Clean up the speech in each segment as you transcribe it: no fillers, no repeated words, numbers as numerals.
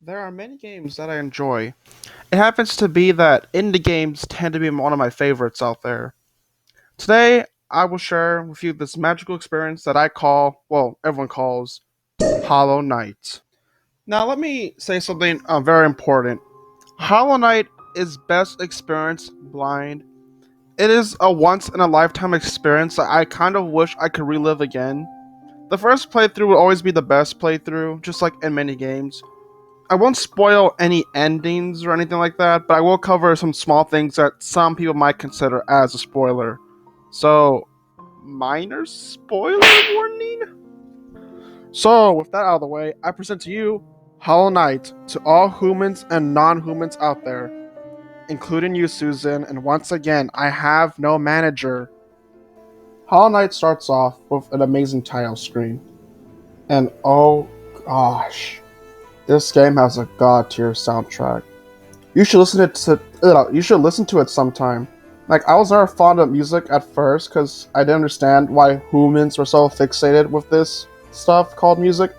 There are many games that I enjoy. It happens to be that indie games tend to be one of my favorites out there. Today, I will share with you this magical experience that I call, well, everyone calls, Hollow Knight. Now, let me say something very important. Hollow Knight is best experienced blind. It is a once in a lifetime experience that I kind of wish I could relive again. The first playthrough will always be the best playthrough, just like in many games. I won't spoil any endings or anything like that, but I will cover some small things that some people might consider as a spoiler. So, minor spoiler warning? So, with that out of the way, I present to you Hollow Knight to all humans and non-humans out there, including you, Susan, and once again, I have no manager. Hollow Knight starts off with an amazing title screen, and oh gosh, this game has a god tier soundtrack. You should listen to it sometime. Like, I was never fond of music at first because I didn't understand why humans were so fixated with this stuff called music.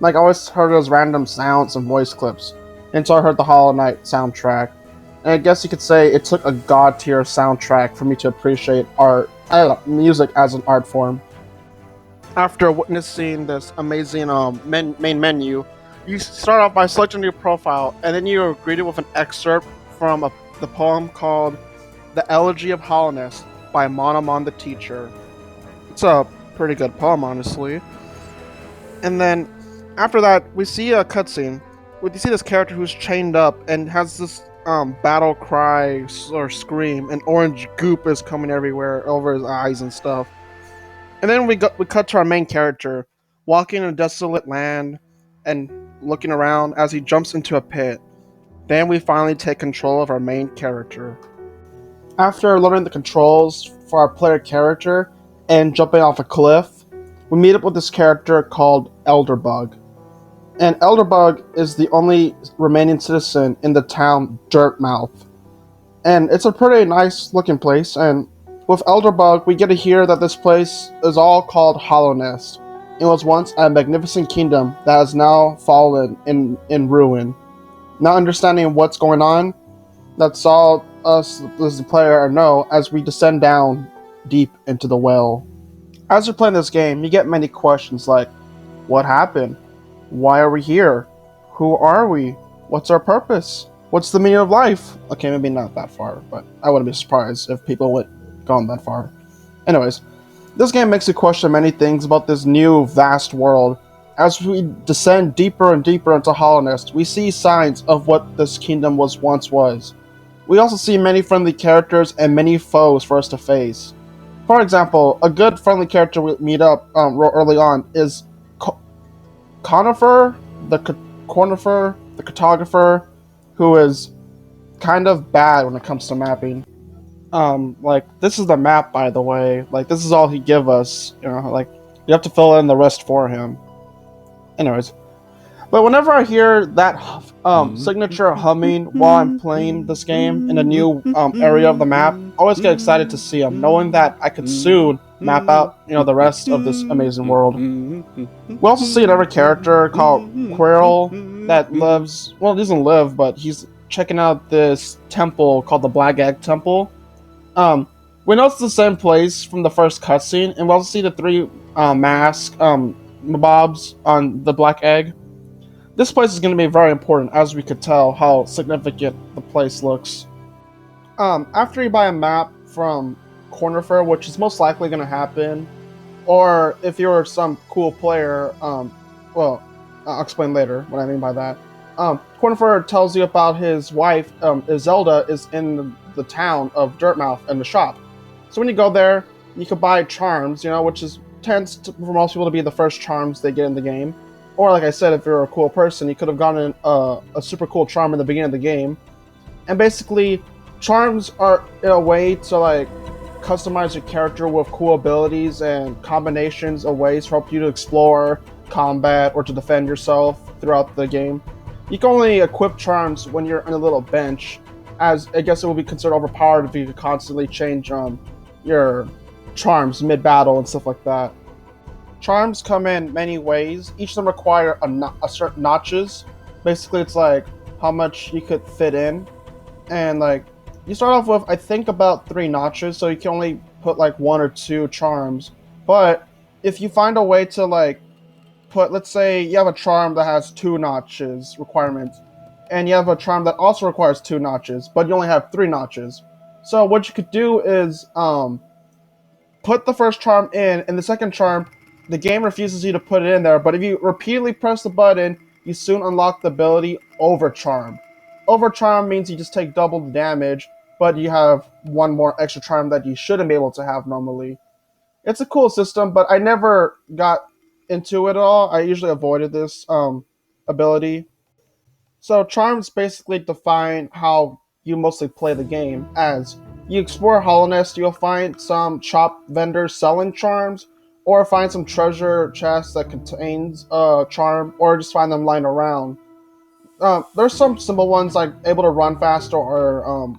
Like, I always heard those random sounds and voice clips until I heard the Hollow Knight soundtrack. And I guess you could say it took a god tier soundtrack for me to appreciate music as an art form. After witnessing this amazing main menu, you start off by selecting your profile, and then you're greeted with an excerpt from the poem called The Elegy of Hollowness by Monomon the Teacher. It's a pretty good poem, honestly. And then, after that, we see a cutscene. We see this character who's chained up and has this battle cry or scream, and orange goop is coming everywhere over his eyes and stuff. And then we cut to our main character, walking in a desolate land and looking around as he jumps into a pit. Then we finally take control of our main character. After learning the controls for our player character and jumping off a cliff, we meet up with this character called Elderbug. And Elderbug is the only remaining citizen in the town Dirtmouth. And it's a pretty nice looking place, and with Elderbug, we get to hear that this place is all called Hollownest. It was once a magnificent kingdom that has now fallen in ruin. Not understanding what's going on, that's all us as the player know as we descend down deep into the well. As you're playing this game, you get many questions like, what happened? Why are we here? Who are we? What's our purpose? What's the meaning of life? Okay, maybe not that far, but I wouldn't be surprised if people would gone that far. Anyways, this game makes you question many things about this new vast world. As we descend deeper and deeper into Hollownest, we see signs of what this kingdom once was. We also see many friendly characters and many foes for us to face. For example, a good friendly character we meet up real early on is Cornifer, the cartographer, who is kind of bad when it comes to mapping. This is the map, by the way. Like, this is all he give us. You have to fill in the rest for him. Anyways, but whenever I hear that signature humming while I'm playing this game in a new area of the map, I always get excited to see him, knowing that I could soon map out, the rest of this amazing world. We also see another character called Quirrell that lives. Well, he doesn't live, but he's checking out this temple called the Black Egg Temple. We know it's the same place from the first cutscene, and we also see the three masked mobs on the Black Egg. This place is going to be very important, as we could tell how significant the place looks. After you buy a map from Cornifer, which is most likely going to happen, or if you're some cool player, I'll explain later what I mean by that. Cornifer tells you about his wife, Zelda, is in the town of Dirtmouth in the shop. So when you go there, you can buy charms, which tends to, for most people to be the first charms they get in the game. Or like I said, if you're a cool person, you could have gotten a super cool charm in the beginning of the game. And basically, charms are a way to customize your character with cool abilities and combinations of ways to help you to explore, combat, or to defend yourself throughout the game. You can only equip charms when you're on a little bench, as I guess it would be considered overpowered if you could constantly change your charms mid-battle and stuff like that. Charms come in many ways. Each of them require a certain notches. Basically, it's like how much you could fit in, and like you start off with I think about 3 notches, so you can only put like 1 or 2 charms. But if you find a way to like put, let's say you have a charm that has 2 notches requirements, and you have a charm that also requires 2 notches, but you only have 3 notches. So what you could do is put the first charm in, and the second charm, the game refuses you to put it in there, but if you repeatedly press the button, you soon unlock the ability Overcharm. Overcharm means you just take double the damage, but you have 1 more extra charm that you shouldn't be able to have normally. It's a cool system, but I never got into it at all. I usually avoided this ability. So charms basically define how you mostly play the game. As you explore Hollow Nest, you'll find some shop vendors selling charms, or find some treasure chests that contains a charm, or just find them lying around. There's some simple ones like able to run faster or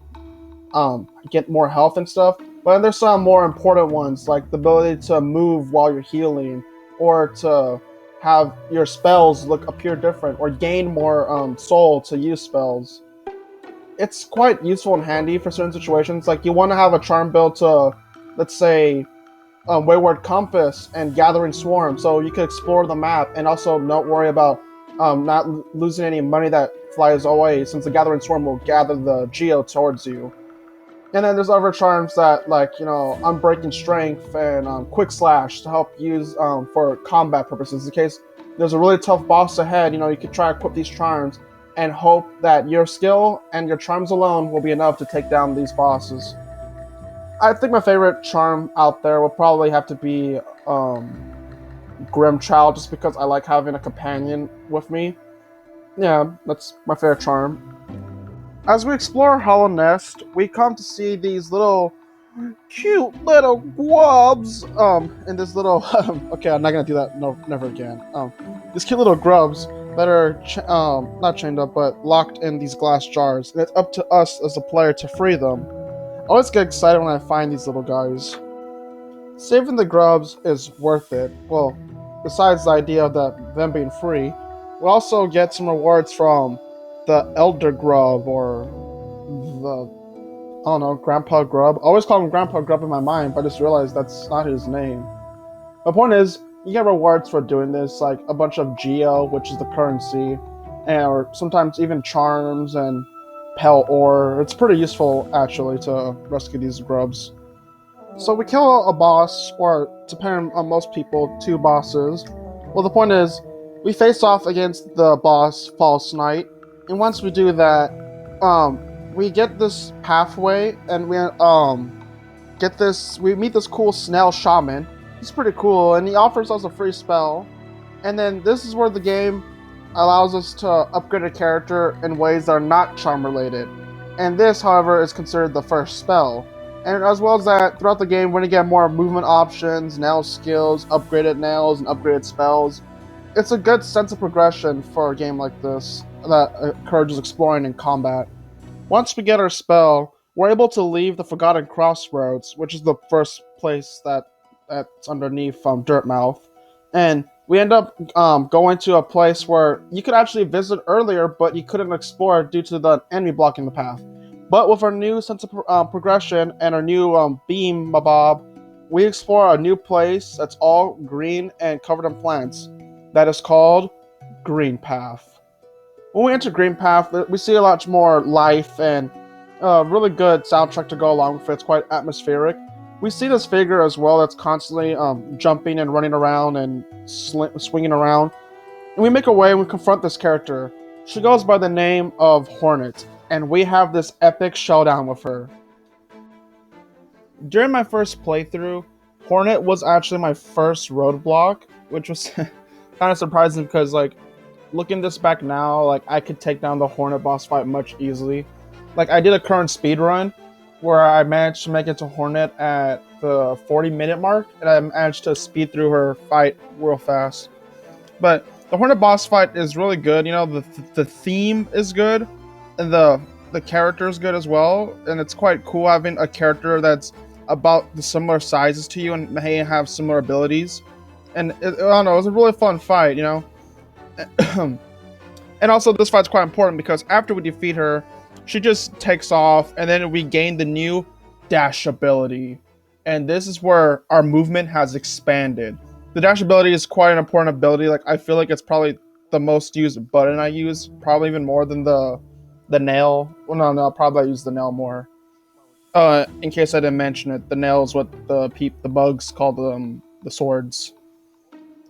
get more health and stuff. But then there's some more important ones like the ability to move while you're healing, or to have your spells appear different, or gain more soul to use spells. It's quite useful and handy for certain situations. Like you want to have a charm build to, let's say, Wayward Compass and Gathering Swarm, so you can explore the map and also not worry about not losing any money that flies away, since the Gathering Swarm will gather the geo towards you. And then there's other charms that, like, Unbreaking Strength and Quick Slash to help use for combat purposes. In case there's a really tough boss ahead, you could try to equip these charms and hope that your skill and your charms alone will be enough to take down these bosses. I think my favorite charm out there will probably have to be Grim Child, just because I like having a companion with me. Yeah, that's my favorite charm. As we explore Hollow Nest, we come to see these little cute little grubs in this little okay, I'm not gonna do that, no, never again. These cute little grubs that are not chained up but locked in these glass jars, and it's up to us as the player to free them. I always get excited when I find these little guys. Saving the grubs is worth it. Well, besides the idea of them being free, we also get some rewards from the Elder Grub, or I don't know, Grandpa Grub. I always call him Grandpa Grub in my mind, but I just realized that's not his name. The point is, you get rewards for doing this, like a bunch of Geo, which is the currency, or sometimes even charms and Pale Ore. It's pretty useful, actually, to rescue these grubs. So we kill a boss, or depending on most people, 2 bosses. Well, the point is, we face off against the boss, False Knight, and once we do that, we get this pathway, and we meet this cool snail shaman. He's pretty cool, and he offers us a free spell. And then this is where the game allows us to upgrade a character in ways that are not charm related. And this, however, is considered the first spell. And as well as that, throughout the game, we're going to get more movement options, nail skills, upgraded nails, and upgraded spells. It's a good sense of progression for a game like this that encourages exploring and combat. Once we get our spell, we're able to leave the Forgotten Crossroads, which is the first place that's underneath Dirtmouth. And we end up going to a place where you could actually visit earlier, but you couldn't explore due to the enemy blocking the path. But with our new sense of progression and our new beam mabob, we explore a new place that's all green and covered in plants. That is called Green Path. When we enter Green Path, we see a lot more life and a really good soundtrack to go along with it. It's quite atmospheric. We see this figure as well that's constantly jumping and running around and swinging around. And we make our way and we confront this character. She goes by the name of Hornet, and we have this epic showdown with her. During my first playthrough, Hornet was actually my first roadblock, which was kind of surprising because, like, looking this back now, like, I could take down the Hornet boss fight much easily. Like, I did a current speed run where I managed to make it to Hornet at the 40-minute mark, and I managed to speed through her fight real fast. But the Hornet boss fight is really good. The theme is good, and the character is good as well, and it's quite cool having a character that's about the similar sizes to you and may have similar abilities. And I don't know, it was a really fun fight, you know. And also, this fight's quite important because after we defeat her, she just takes off, and then we gain the new dash ability. And this is where our movement has expanded. The dash ability is quite an important ability. Like, I feel like it's probably the most used button I use, probably even more than the nail. Well, no, probably I use the nail more. In case I didn't mention it, the nail is what the bugs call the swords.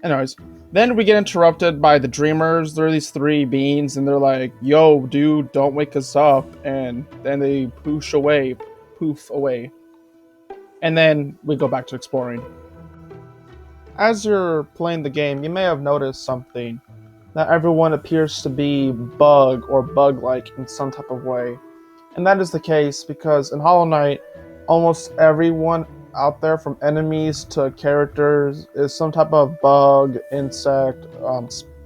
Anyways, then we get interrupted by the Dreamers. They're these three beings, and they're like, "Yo, dude, don't wake us up!" And then they poof away, and then we go back to exploring. As you're playing the game, you may have noticed something. That everyone appears to be bug or bug-like in some type of way. And that is the case because in Hollow Knight, almost everyone out there, from enemies to characters, is some type of bug, insect,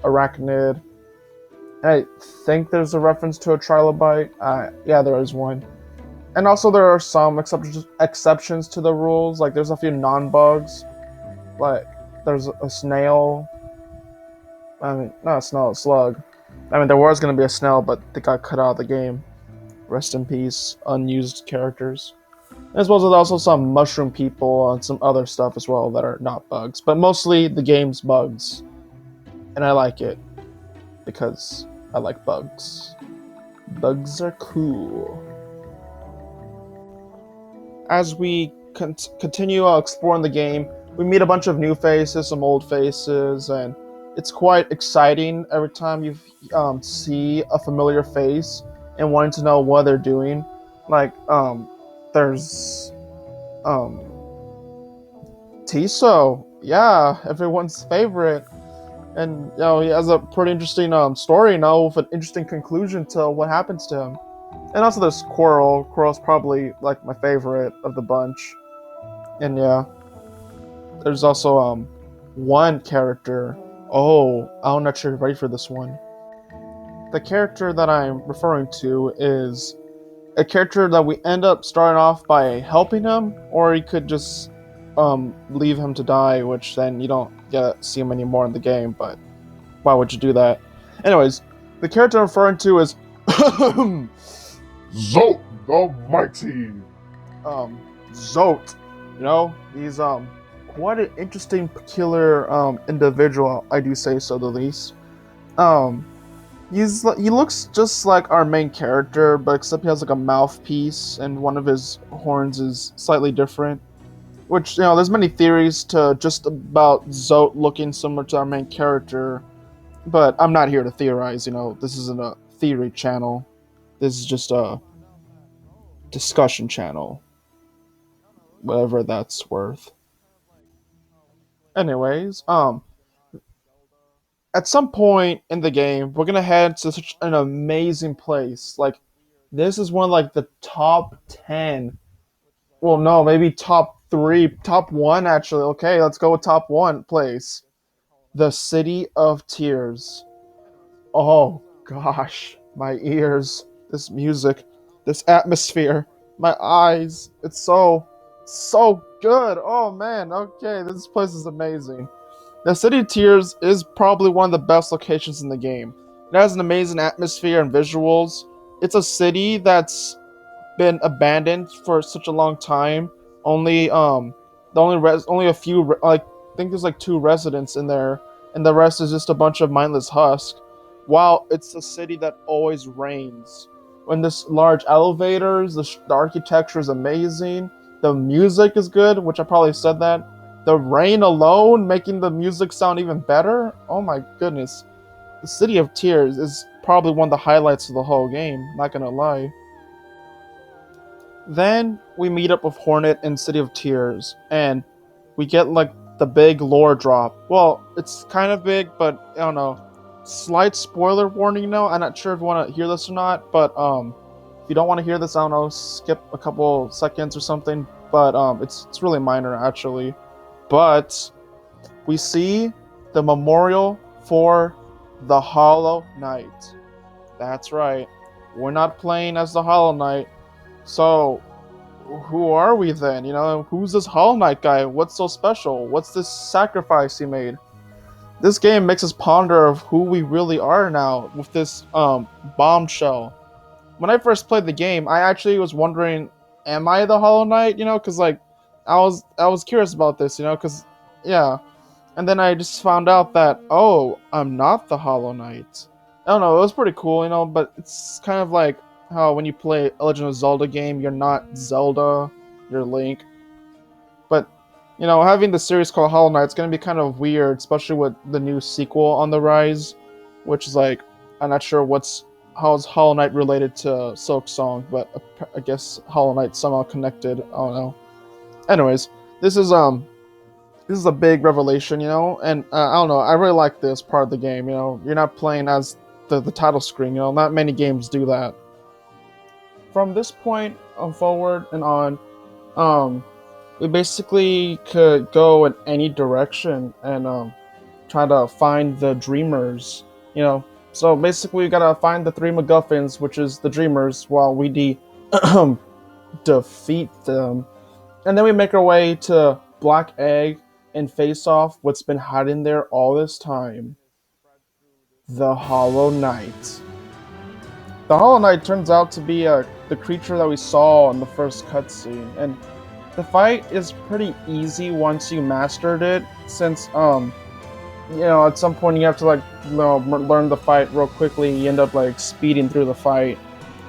arachnid. I think there's a reference to a trilobite. Yeah, there is one. And also there are some exceptions to the rules. Like there's a few non-bugs. Like there's a snail. I mean, not a snail, a slug. I mean, there was going to be a snail, but they got cut out of the game. Rest in peace, unused characters. As well as also some mushroom people and some other stuff as well that are not bugs. But mostly the game's bugs. And I like it. Because I like bugs. Bugs are cool. As we continue exploring the game, we meet a bunch of new faces, some old faces, and it's quite exciting every time you see a familiar face and wanting to know what they're doing. Like, there's Tiso, yeah, everyone's favorite, and you know he has a pretty interesting story, you know, with an interesting conclusion to what happens to him. And also there's Quirrell. Quirrell's probably like my favorite of the bunch, and yeah, there's also one character. Oh, I'm not sure you're ready for this one. The character that I'm referring to is a character that we end up starting off by helping him, or you could just leave him to die, which then you don't get to see him anymore in the game, but why would you do that? Anyways, the character I'm referring to is Zolt the Mighty. Zolt. You know, he's quite an interesting, peculiar individual, I do say so the least. He looks just like our main character, but except he has like a mouthpiece and one of his horns is slightly different. Which, you know, there's many theories to just about Zote looking similar to our main character, but I'm not here to theorize, you know, this isn't a theory channel. This is just a discussion channel. Whatever that's worth. Anyways, at some point in the game, we're gonna head to such an amazing place. Like, this is one of like the top 10. Well, no, maybe top 3, top 1 actually. Okay, let's go with top 1 place. The City of Tears. Oh gosh, my ears, this music, this atmosphere, my eyes. It's so good. Oh man, okay, this place is amazing. The City of Tears is probably one of the best locations in the game. It has an amazing atmosphere and visuals. It's a city that's been abandoned for such a long time. Only a few, like, I think there's like 2 residents in there, and the rest is just a bunch of mindless husk. While it's a city that always rains. When this large elevators, the architecture is amazing. The music is good, which I probably said that. The rain alone making the music sound even better. Oh my goodness. The City of Tears is probably one of the highlights of the whole game, not gonna lie. Then we meet up with Hornet in City of Tears, and we get like the big lore drop. Well, it's kind of big, but I don't know. Slight spoiler warning, I'm not sure if you want to hear this or not, but if you don't want to hear this, I don't know, skip a couple seconds or something. But it's really minor actually. But we see the memorial for the Hollow Knight. That's right. We're not playing as the Hollow Knight. So who are we then? Who's this Hollow Knight guy? What's so special? What's this sacrifice he made? This game makes us ponder of who we really are now with this bombshell. When I first played the game, I actually was wondering, am I the Hollow Knight? Because like I was curious about this, because yeah. And then I just found out that, oh, I'm not the Hollow Knight. I don't know, it was pretty cool, but it's kind of like how when you play a Legend of Zelda game, you're not Zelda, you're Link. But, having the series called Hollow Knight, it's going to be kind of weird, especially with the new sequel on the rise, which is like, I'm not sure how's Hollow Knight related to Silk Song, but I guess Hollow Knight somehow connected, I don't know. Anyways, this is, this is a big revelation, and I don't know. I really like this part of the game. You're not playing as the title screen. Not many games do that. From this point on forward and on, we basically could go in any direction and try to find the Dreamers. So basically, we gotta find the three MacGuffins, which is the Dreamers, while we defeat them, and then we make our way to Black Egg and face off what's been hiding there all this time, the Hollow Knight. The Hollow Knight turns out to be the creature that we saw in the first cutscene, and the fight is pretty easy once you mastered it, since at some point you have to like learn the fight real quickly. You end up like speeding through the fight,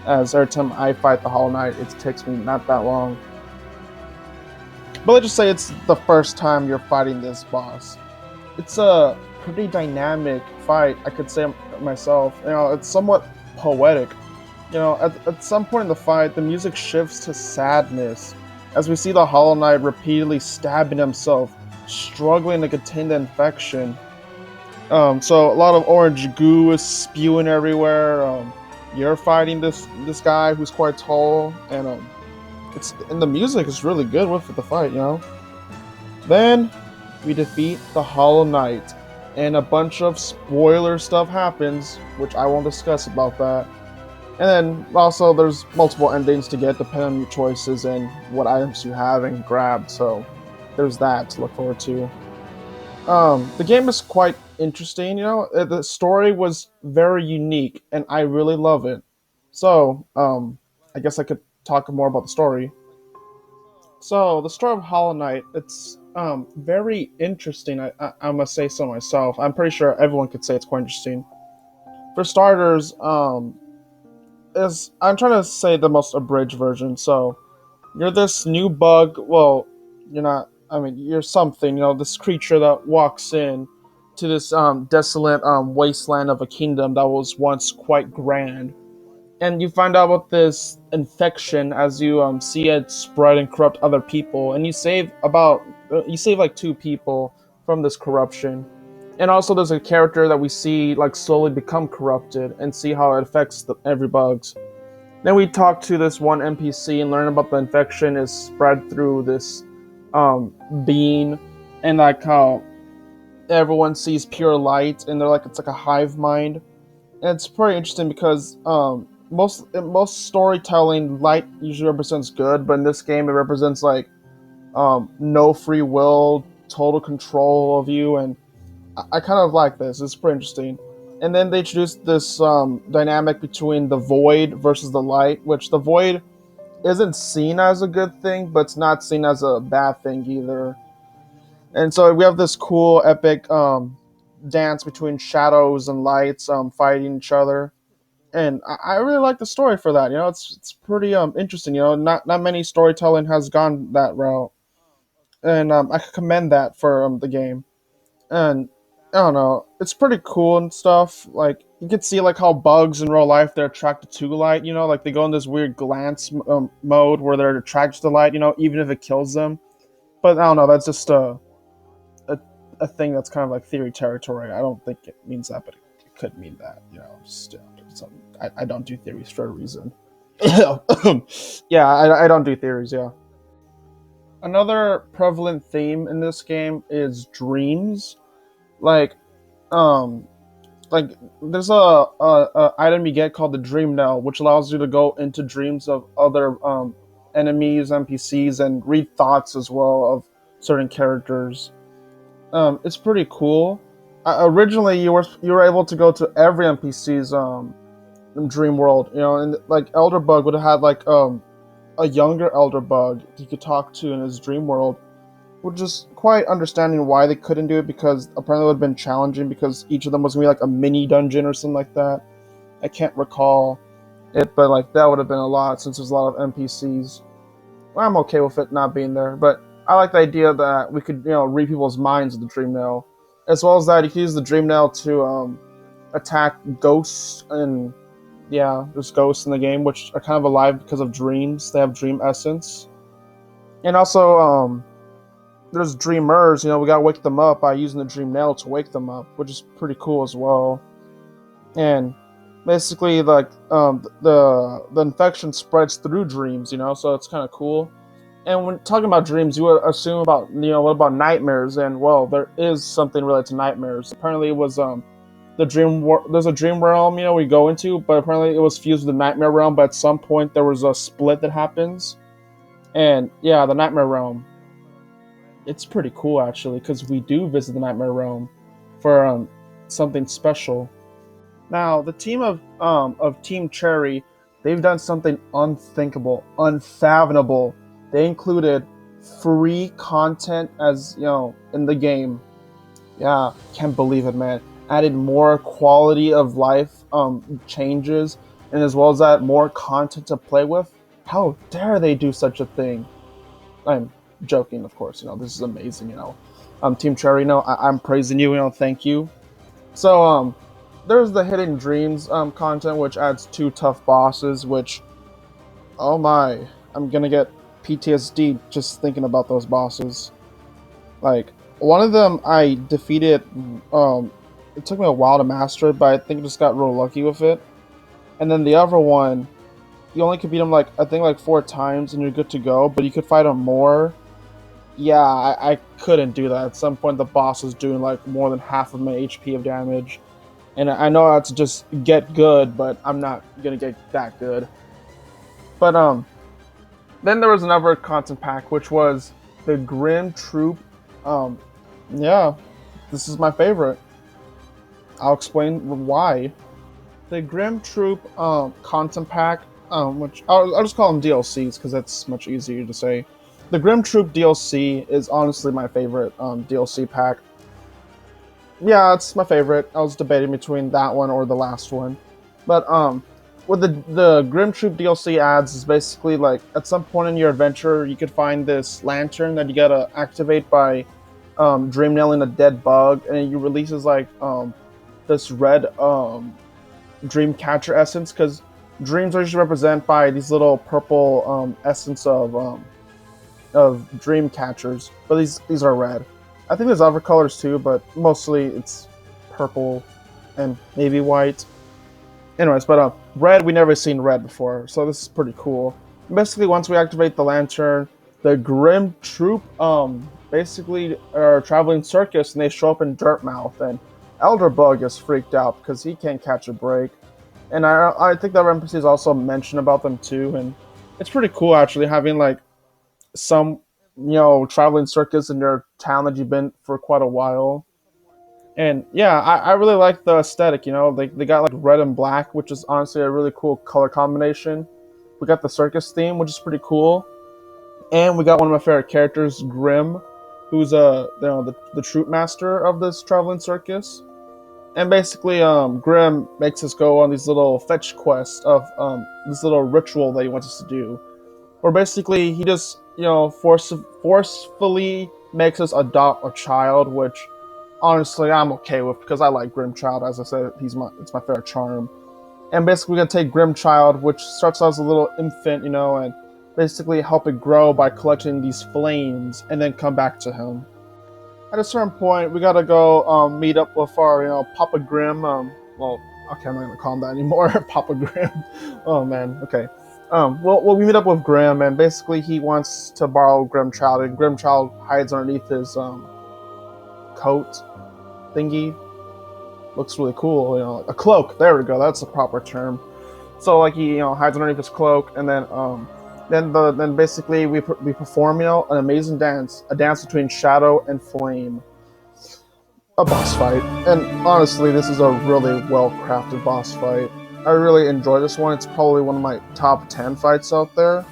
as every time I fight the Hollow Knight, it takes me not that long. But let's just say it's the first time you're fighting this boss. It's a pretty dynamic fight, I could say myself. It's somewhat poetic. At some point in the fight, the music shifts to sadness as we see the Hollow Knight repeatedly stabbing himself, struggling to contain the infection. So a lot of orange goo is spewing everywhere. You're fighting this guy who's quite tall, and the music is really good with the fight, Then we defeat the Hollow Knight, and a bunch of spoiler stuff happens, which I won't discuss about that. And then also there's multiple endings to get depending on your choices and what items you have and grab, so there's that to look forward to. The game is quite interesting, the story was very unique and I really love it. So, I guess I could talk more about the story. So, the story of Hollow Knight, it's very interesting, I must say so myself. I'm pretty sure everyone could say it's quite interesting. For starters, I'm trying to say the most abridged version. So, you're this new bug. Well, you're not. I mean, you're something. This creature that walks in to this desolate wasteland of a kingdom that was once quite grand, and you find out about this infection as you see it spread and corrupt other people, and you save like two people from this corruption. And also, there's a character that we see like slowly become corrupted and see how it affects every bugs. Then we talk to this one NPC and learn about the infection is spread through this being, and like how everyone sees pure light, and they're like it's like a hive mind. And it's pretty interesting because most storytelling, light usually represents good, but in this game it represents like no free will, total control of you, and I kind of like this. It's pretty interesting. And then they introduced this dynamic between the void versus the light, which the void isn't seen as a good thing, but it's not seen as a bad thing either. And so we have this cool, epic dance between shadows and lights fighting each other. And I really like the story for that. It's pretty interesting. Not many storytelling has gone that route, and I commend that for the game. And I don't know, it's pretty cool and stuff. Like you can see like how bugs in real life they're attracted to light. Like they go in this weird glance mode where they're attracted to light. Even if it kills them. But I don't know. That's just a thing that's kind of like theory territory. I don't think it means that, but it could mean that. Just I don't do theories for a reason. Yeah, I don't do theories. Yeah. Another prevalent theme in this game is dreams. Like, um, like there's a item you get called the Dream Knell, which allows you to go into dreams of other enemies, NPCs, and read thoughts as well of certain characters. It's pretty cool. Originally, you were able to go to every NPC's dream world, and like Elderbug would have had like a younger Elderbug he could talk to in his dream world, which is quite understanding why they couldn't do it, because apparently it would have been challenging because each of them was gonna be like a mini dungeon or something like that. I can't recall it, but like that would have been a lot since there's a lot of NPCs. Well, I'm okay with it not being there, but I like the idea that we could, read people's minds with the Dream Nail, as well as that you can use the Dream Nail to attack ghosts, and yeah, there's ghosts in the game which are kind of alive because of dreams. They have dream essence, and also there's dreamers. We gotta wake them up by using the Dream Nail to wake them up, which is pretty cool as well. And basically, like the infection spreads through dreams, so it's kind of cool. And when talking about dreams, you would assume about, what about nightmares? And well, there is something related to nightmares. Apparently, it was there's a dream realm, we go into, but apparently it was fused with the nightmare realm. But at some point, there was a split that happens, and yeah, the nightmare realm. It's pretty cool actually, because we do visit the nightmare realm for something special. Now, the team of Team Cherry, they've done something unthinkable, unfathomable. They included free content as in the game. Yeah, can't believe it, man. Added more quality of life changes, and as well as that, more content to play with. How dare they do such a thing? I'm joking, of course. This is amazing. Team Cherry, I'm praising you. Thank you. So there's the Hidden Dreams content, which adds 2 tough bosses, which, oh my, I'm gonna get PTSD just thinking about those bosses. Like, one of them I defeated, it took me a while to master it, but I think I just got real lucky with it. And then the other one, you only could beat him like, I think like 4 times and you're good to go, but you could fight him more. Yeah, I couldn't do that. At some point the boss was doing like more than half of my HP of damage. And I know how to just get good, but I'm not gonna get that good. But then there was another content pack, which was the Grim Troop. Yeah, this is my favorite. I'll explain why. The Grim Troop content pack, which I'll just call them DLCs because that's much easier to say. The Grim Troop DLC is honestly my favorite DLC pack. Yeah, it's my favorite. I was debating between that one or the last one. But what the Grim Troop DLC adds is basically like, at some point in your adventure, you could find this lantern that you gotta activate by dream nailing a dead bug, and it releases like this red dream catcher essence, because dreams are usually represented by these little purple essence of dream catchers, but these are red. I think there's other colors too, but mostly it's purple and maybe white. Anyways, but red, we never seen red before, so this is pretty cool. Basically, once we activate the lantern, the Grim Troop basically are a traveling circus, and they show up in Dirtmouth, and Elderbug is freaked out because he can't catch a break. And I think that NPCs also mention about them too, and it's pretty cool actually having like some traveling circus in their town that you've been for quite a while. And yeah, I really like the aesthetic. They got like red and black, which is honestly a really cool color combination. We got the circus theme, which is pretty cool, and we got one of my favorite characters, Grim, who's the troop master of this traveling circus. And basically, Grim makes us go on these little fetch quests of this little ritual that he wants us to do, where basically he just forcefully makes us adopt a child, which honestly I'm okay with because I like Grimchild. As I said, it's my favorite charm. And basically, we're gonna take Grimchild, which starts out as a little infant, and basically help it grow by collecting these flames, and then come back to him. At a certain point, we gotta go meet up with our, Papa Grim. Well, okay, I'm not gonna call him that anymore. Papa Grim. Oh man. Okay. Well, we meet up with Grim, and basically he wants to borrow Grimchild, and Grimchild hides underneath his coat thingy. Looks really cool, a cloak. There we go. That's the proper term. So like he, hides underneath his cloak, and then Then basically we perform, an amazing dance, a dance between shadow and flame, a boss fight. And honestly, this is a really well crafted boss fight. I really enjoy this one. It's probably one of my top 10 fights out there.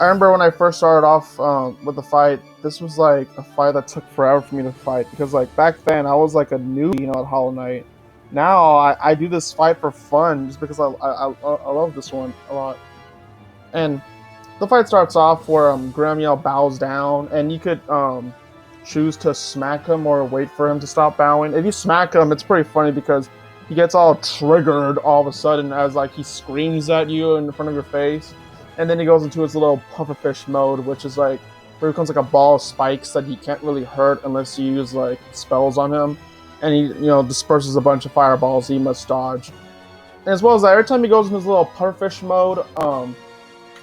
I remember when I first started off with the fight, this was like a fight that took forever for me to fight because like back then I was like a newbie, at Hollow Knight. Now I do this fight for fun just because I love this one a lot. And the fight starts off where Grim bows down, and you could choose to smack him or wait for him to stop bowing. If you smack him, it's pretty funny because he gets all triggered all of a sudden as like he screams at you in front of your face, and then he goes into his little pufferfish mode, which is like where he becomes like a ball of spikes that he can't really hurt unless you use like spells on him, and he disperses a bunch of fireballs he must dodge. And as well as that, every time he goes in his little pufferfish mode,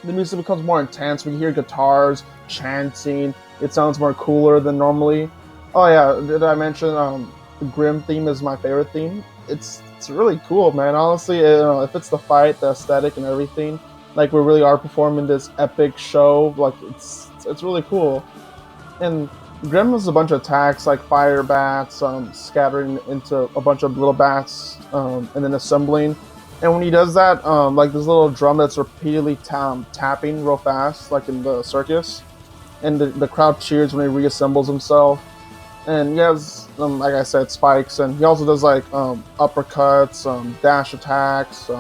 the music becomes more intense. We hear guitars chanting. It sounds more cooler than normally. Oh yeah, did I mention the Grim theme is my favorite theme? It's really cool, man. Honestly, if it's the fight, the aesthetic, and everything, like we really are performing this epic show. Like it's really cool. And Grim has a bunch of attacks like fire bats, scattering into a bunch of little bats, and then assembling. And when he does that, like this little drum that's repeatedly tapping real fast, like in the circus, and the crowd cheers when he reassembles himself. And he has, like I said, spikes, and he also does like uppercuts, dash attacks,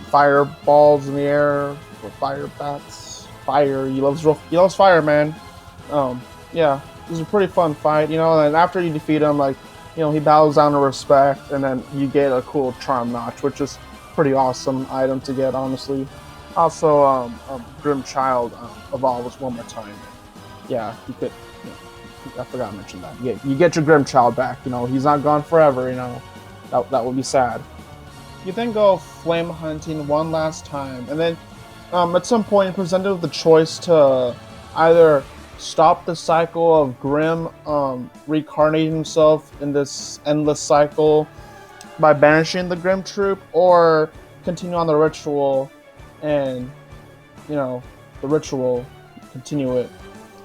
fireballs in the air, or fire bats, fire. He loves fire, man. Yeah, it was a pretty fun fight, And after you defeat him, like, he bows down to respect, and then you get a cool charm notch, which is pretty awesome item to get, honestly. Also, Grim Child evolves one more time. Yeah, you could. I forgot to mention that. Yeah, you get your Grim Child back. He's not gone forever. That would be sad. You then go flame hunting one last time, and then at some point you're presented with the choice to either stop the cycle of Grim reincarnating himself in this endless cycle by banishing the Grim troop, or continue on the ritual and the ritual, continue it.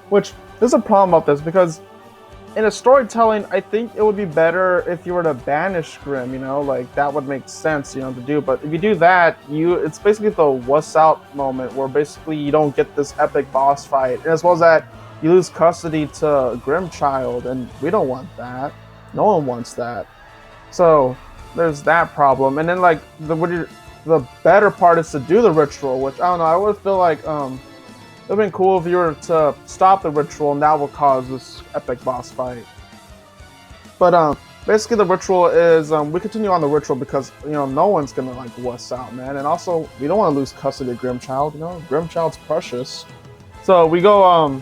Which there's a problem about this because in a storytelling, I think it would be better if you were to banish Grim, like that would make sense, to do. But if you do that, it's basically the wuss out moment where basically you don't get this epic boss fight, and as well as that, you lose custody to Grim Child, and we don't want that. No one wants that. So there's that problem. And then like the better part is to do the ritual, which I don't know. I would feel like it'd been cool if you were to stop the ritual, and that will cause this epic boss fight. But basically the ritual is we continue on the ritual because no one's gonna like wuss out, man. And also we don't want to lose custody of Grim Child. Grim Child's precious. So we go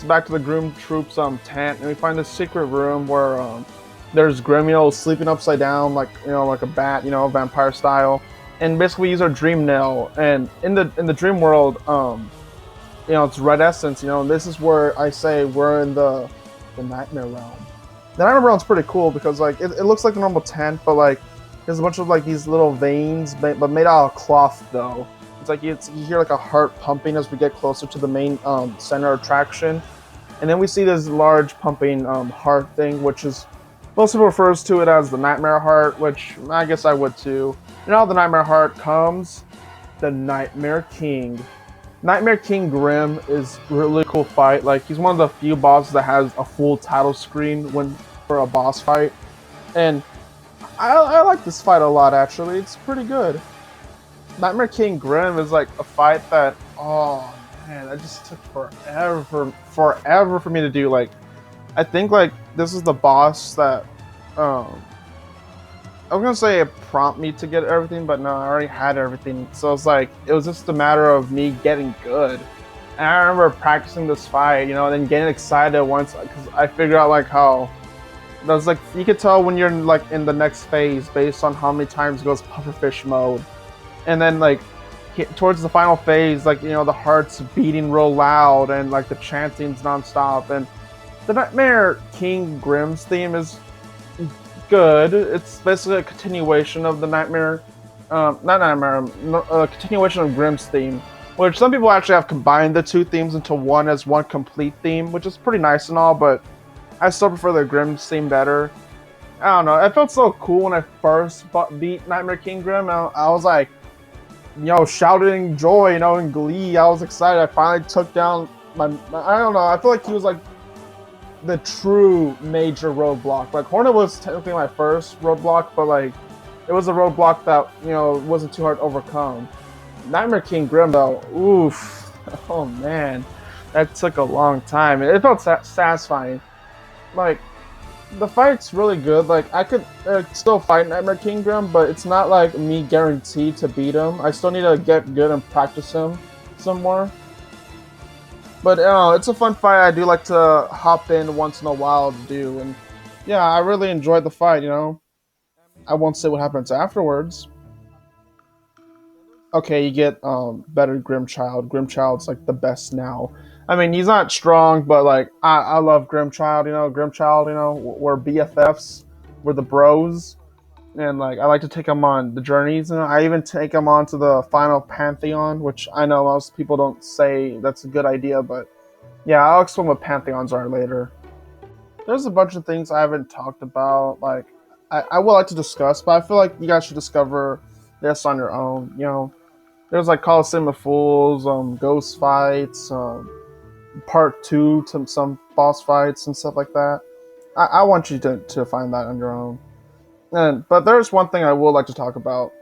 back to the Grim Troops tent, and we find this secret room where there's Grim, sleeping upside down like like a bat, vampire style. And basically we use our dream nail, and in the dream world, it's red essence, and this is where I say we're in the nightmare realm. The nightmare realm's pretty cool because like it looks like a normal tent, but like there's a bunch of like these little veins, but made out of cloth though. It's like you hear like a heart pumping as we get closer to the main center attraction, and then we see this large pumping heart thing, which is most people refers to it as the Nightmare Heart, which I guess I would too. The Nightmare Heart comes the Nightmare King. Nightmare King Grim is a really cool fight. Like he's one of the few bosses that has a full title screen for a boss fight, and I like this fight a lot. Actually, it's pretty good. Nightmare King Grim is like a fight that, oh man, that just took forever for me to do. Like, I think like this is the boss that I was gonna say it prompted me to get everything, but no, I already had everything. So it's like it was just a matter of me getting good. And I remember practicing this fight, and then getting excited once because I figured out like how there's like you could tell when you're like in the next phase based on how many times it goes pufferfish mode. And then like towards the final phase, like the heart's beating real loud and like the chanting's nonstop. And the Nightmare King Grim's theme is good. It's basically a continuation of the continuation of Grim's theme. which some people actually have combined the two themes into one as one complete theme, which is pretty nice and all, but I still prefer the Grimm theme better. I don't know. It felt so cool when I first beat Nightmare King Grimm. I was like, shouting joy, in glee. I was excited. I finally took down I don't know. I feel like he was like the true major roadblock. Like Hornet was technically my first roadblock, but like it was a roadblock that wasn't too hard to overcome. Nightmare King Grimm though, oof, oh man, that took a long time. It felt satisfying. Like the fight's really good. Like I could still fight Nightmare King Grimm, but it's not like me guaranteed to beat him. I still need to get good and practice him some more. But it's a fun fight. I do like to hop in once in a while to do, and yeah, I really enjoyed the fight. I won't say what happens afterwards. Okay, you get better Grimchild. Grimchild's like the best now. I mean, he's not strong, but like I love Grimchild. Grimchild. We're BFFs. We're the bros, and like I like to take him on the journeys. I even take him on to the final Pantheon, which I know most people don't say that's a good idea, but yeah, I'll explain what Pantheons are later. There's a bunch of things I haven't talked about. Like I would like to discuss, but I feel like you guys should discover this on your own. There's like Coliseum of Fools, ghost fights, part 2 to some boss fights and stuff like that. I want you to find that on your own. But there's one thing I would like to talk about.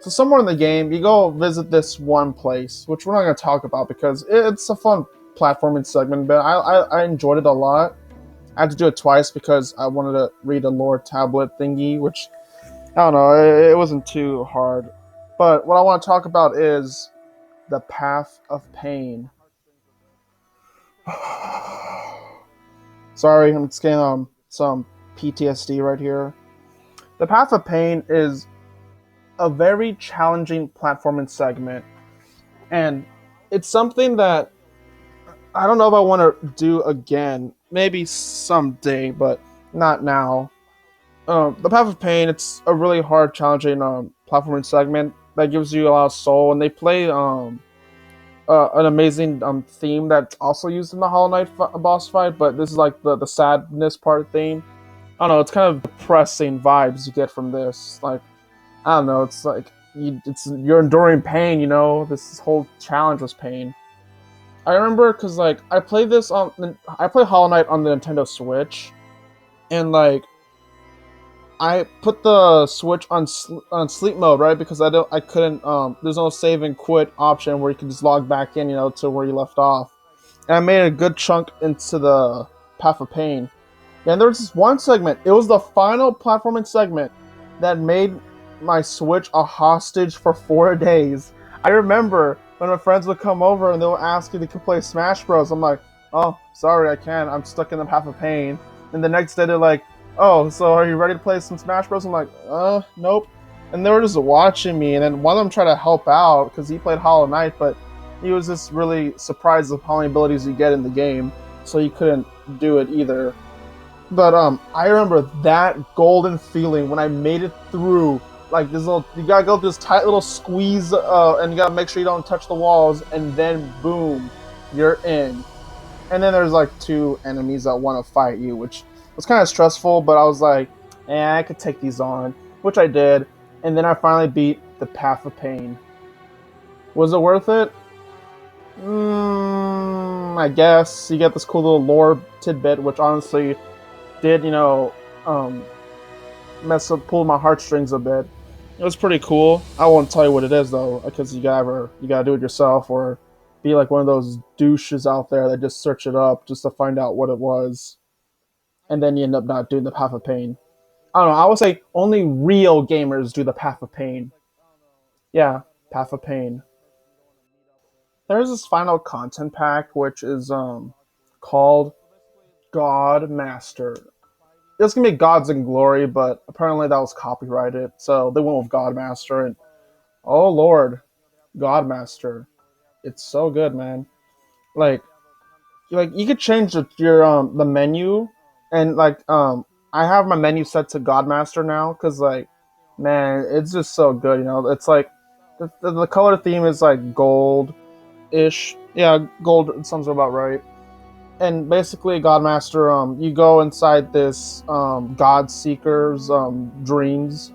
So somewhere in the game, you go visit this one place, which we're not going to talk about because it's a fun platforming segment, but I enjoyed it a lot. I had to do it twice because I wanted to read a lore tablet thingy, which, I don't know, it wasn't too hard. But what I want to talk about is the Path of Pain. Sorry, I'm just getting some PTSD right here. The Path of Pain is a very challenging platforming segment, and it's something that I don't know if I want to do again. Maybe someday, but not now. The Path of Pain, it's a really hard, challenging platforming segment that gives you a lot of soul, and they play an amazing theme that's also used in the Hollow Knight boss fight, but this is like the sadness part theme. I don't know, it's kind of depressing vibes you get from this. Like, I don't know, it's like you're enduring pain. This whole challenge was pain. I remember because like I play Hollow Knight on the Nintendo Switch, and like I put the Switch on sleep mode, right? Because I couldn't there's no save and quit option where you can just log back in, to where you left off. And I made a good chunk into the Path of Pain. And there was this one segment. It was the final platforming segment that made my Switch a hostage for 4 days. I remember when my friends would come over and they'll ask if they could play Smash Bros. I'm like, oh, sorry, I can't. I'm stuck in the Path of Pain. And the next day they're like, oh, so are you ready to play some Smash Bros? I'm like, nope. And they were just watching me, and then one of them tried to help out because he played Hollow Knight, but he was just really surprised of how many abilities you get in the game, so he couldn't do it either. But I remember that golden feeling when I made it through. Like this little, you gotta go through this tight little squeeze, and you gotta make sure you don't touch the walls, and then boom, you're in. And then there's like 2 enemies that want to fight you, which was kind of stressful, but I was like, I could take these on, which I did. And then I finally beat the Path of Pain. Was it worth it? I guess. You get this cool little lore tidbit, which honestly did, pull my heartstrings a bit. It was pretty cool. I won't tell you what it is though, because you gotta do it yourself, or be like one of those douches out there that just search it up just to find out what it was, and then you end up not doing the Path of Pain. I don't know. I would say only real gamers do the Path of Pain. Yeah, Path of Pain. There's this final content pack which is called God Master. It's gonna be Gods in Glory, but apparently that was copyrighted, so they went with God Master. And oh lord, God Master, it's so good, man. Like you could change the menu, and I have my menu set to Godmaster now because like, man, it's just so good. It's like the color theme is like gold, ish. Yeah, gold sounds about right. And basically, Godmaster, you go inside this God Seeker's dreams.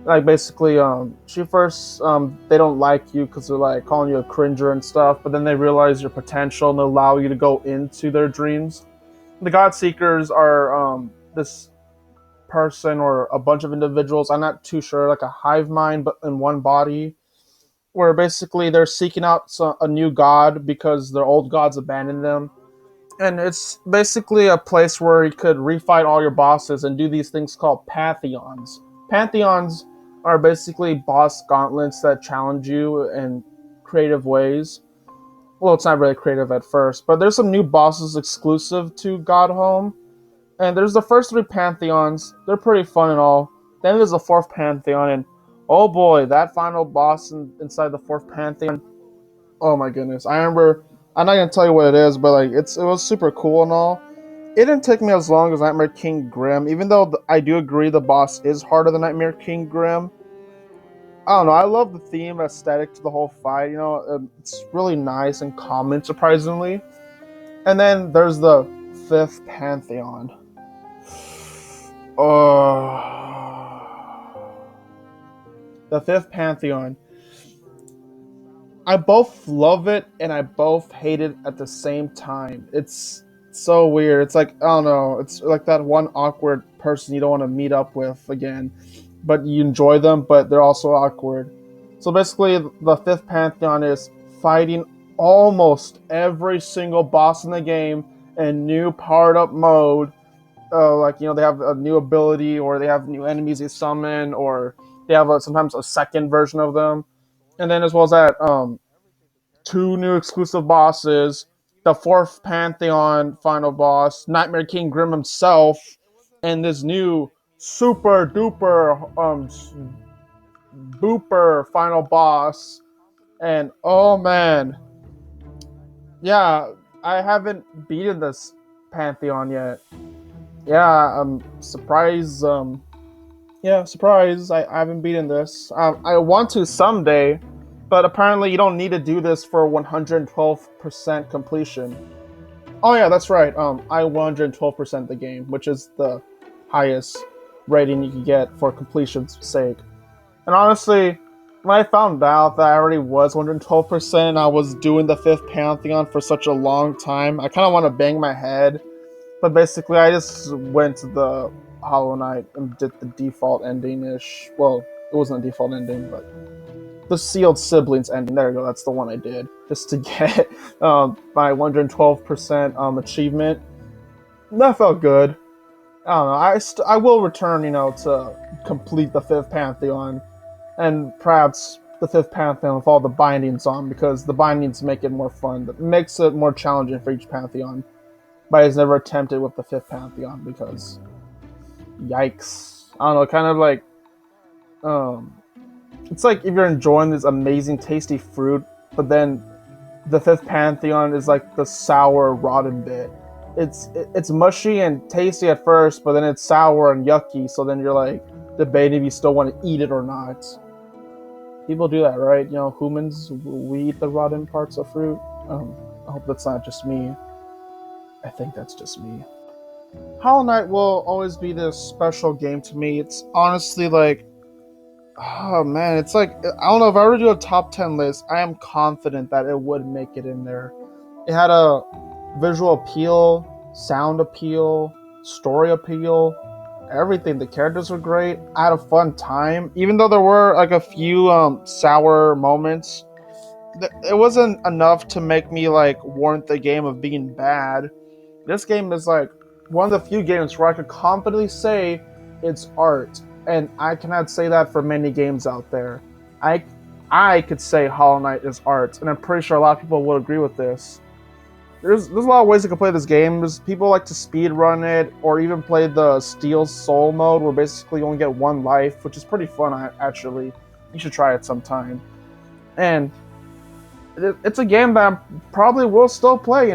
Like basically, she first they don't like you because they're like calling you a cringer and stuff, but then they realize your potential and they allow you to go into their dreams. The God Seekers are this person or a bunch of individuals. I'm not too sure, like a hive mind, but in one body, where basically they're seeking out a new god because their old gods abandoned them. And it's basically a place where you could refight all your bosses and do these things called pantheons. Pantheons are basically boss gauntlets that challenge you in creative ways. Well, it's not really creative at first, but there's some new bosses exclusive to Godhome. And there's the first three pantheons. They're pretty fun and all. Then there's the fourth pantheon, and oh boy, that final boss inside the fourth pantheon. Oh my goodness! I remember. I'm not gonna tell you what it is, but like it was super cool and all. It didn't take me as long as Nightmare King Grim, even though I do agree the boss is harder than Nightmare King Grim. I don't know. I love the theme aesthetic to the whole fight. It's really nice and common, surprisingly. And then there's the fifth pantheon. Oh, the fifth pantheon. I both love it and I both hate it at the same time. It's so weird. It's like I don't know. It's like that one awkward person you don't want to meet up with again, but you enjoy them, but they're also awkward. So basically, the fifth pantheon is fighting almost every single boss in the game in new powered up mode. They have a new ability, or they have new enemies they summon, or they have sometimes a second version of them. And then as well as that, two new exclusive bosses, the fourth Pantheon final boss, Nightmare King Grim himself, and this new super duper booper final boss. And oh man, yeah, I haven't beaten this Pantheon yet. Yeah, I'm surprised. Yeah, surprise! I haven't beaten this. I want to someday, but apparently you don't need to do this for 112% completion. Oh yeah, that's right. I 112% the game, which is the highest rating you can get for completion's sake. And honestly, when I found out that I already was 112% and I was doing the fifth Pantheon for such a long time, I kind of want to bang my head. But basically, I just went to the Hollow Knight and did the default ending-ish. Well, it wasn't a default ending, but the Sealed Siblings ending. There you go, that's the one I did. Just to get my 112% achievement. That felt good. I don't know, I will return, to complete the 5th Pantheon. And perhaps the 5th Pantheon with all the bindings on, because the bindings make it more fun. It makes it more challenging for each Pantheon. But he's never attempted with the 5th Pantheon because, yikes! I don't know, kind of like, it's like if you're enjoying this amazing, tasty fruit, but then the 5th Pantheon is like the sour, rotten bit. It's mushy and tasty at first, but then it's sour and yucky. So then you're like debating if you still want to eat it or not. People do that, right? Humans, we eat the rotten parts of fruit. I hope that's not just me. I think that's just me. Hollow Knight will always be this special game to me. It's honestly like, oh man, it's like, I don't know, if I were to do a top 10 list, I am confident that it would make it in there. It had a visual appeal, sound appeal, story appeal, everything. The characters were great. I had a fun time, even though there were like a few sour moments. It wasn't enough to make me like warrant the game of being bad. This game is like one of the few games where I could confidently say it's art, and I cannot say that for many games out there. I could say Hollow Knight is art, and I'm pretty sure a lot of people will agree with this. There's a lot of ways you can play this game. People like to speed run it, or even play the Steel Soul mode, where basically you only get one life, which is pretty fun actually. You should try it sometime. And it's a game that I probably will still play,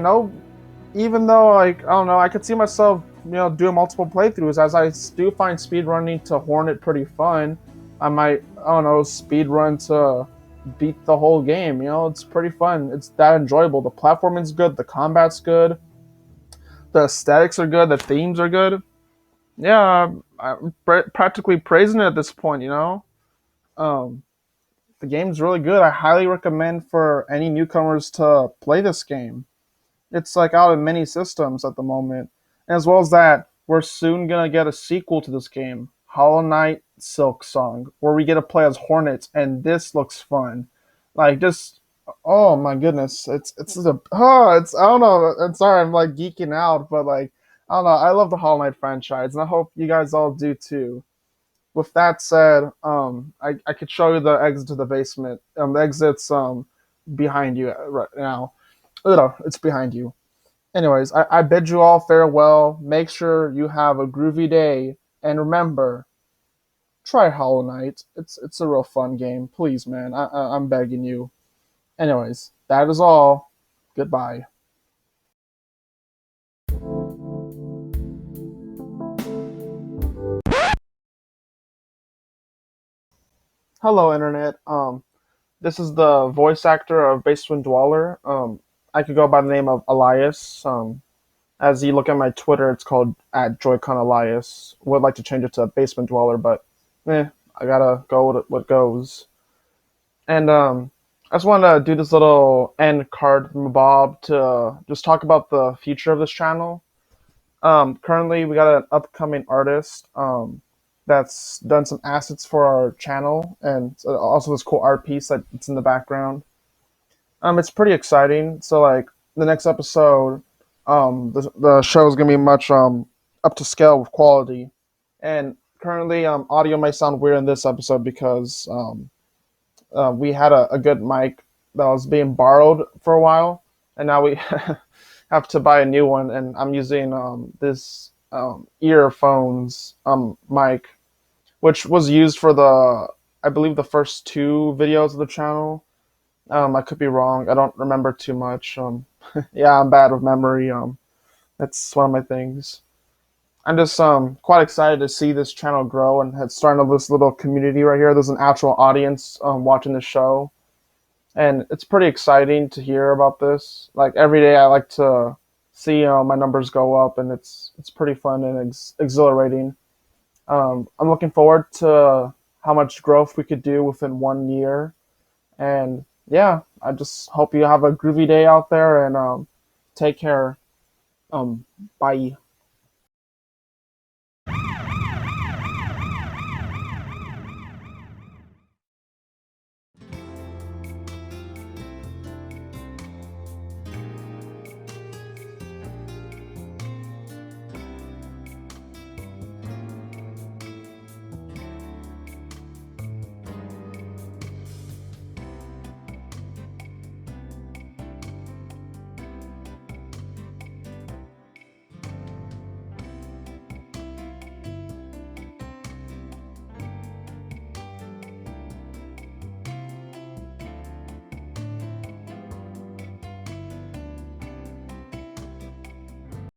even though, like, I don't know, I could see myself, doing multiple playthroughs, as I do find speedrunning to Hornet pretty fun. I might, I don't know, speedrun to beat the whole game. You know, it's pretty fun. It's that enjoyable. The platforming's good. The combat's good. The aesthetics are good. The themes are good. Yeah, I'm practically praising it at this point. You know, um, the game's really good. I highly recommend for any newcomers to play this game. It's like out in many systems at the moment. And as well as that, we're soon gonna get a sequel to this game, Hollow Knight Silk Song, where we get to play as Hornets, and this looks fun. Like just, oh my goodness, it's just a it's I don't know. I'm sorry, I'm like geeking out, but like I don't know. I love the Hollow Knight franchise, and I hope you guys all do too. With that said, I could show you the exit to the basement. The exit's behind you right now. No, it's behind you. Anyways, I bid you all farewell. Make sure you have a groovy day, and remember, try Hollow Knight. It's a real fun game. Please, man, I'm begging you. Anyways, that is all. Goodbye. Hello, internet. This is the voice actor of Basement Dweller. I could go by the name of Elias. As you look at my Twitter, it's called at Joycon Elias. Would like to change it to Basement Dweller, but I gotta go with what goes. And I just want to do this little end card from Bob to just talk about the future of this channel. Currently, we got an upcoming artist that's done some assets for our channel, and also this cool art piece that's in the background. It's pretty exciting. So like the next episode, the show is gonna be much up to scale with quality. And currently, audio may sound weird in this episode because we had a good mic that was being borrowed for a while, and now we have to buy a new one. And I'm using this earphones mic, which was used for I believe the first two videos of the channel. I could be wrong. I don't remember too much. Yeah, I'm bad with memory. That's one of my things. I'm just quite excited to see this channel grow and have started this little community right here. There's an actual audience watching the show, and it's pretty exciting to hear about this. Like every day, I like to see my numbers go up, and it's pretty fun and exhilarating. I'm looking forward to how much growth we could do within 1 year, and yeah, I just hope you have a groovy day out there, and take care. Bye.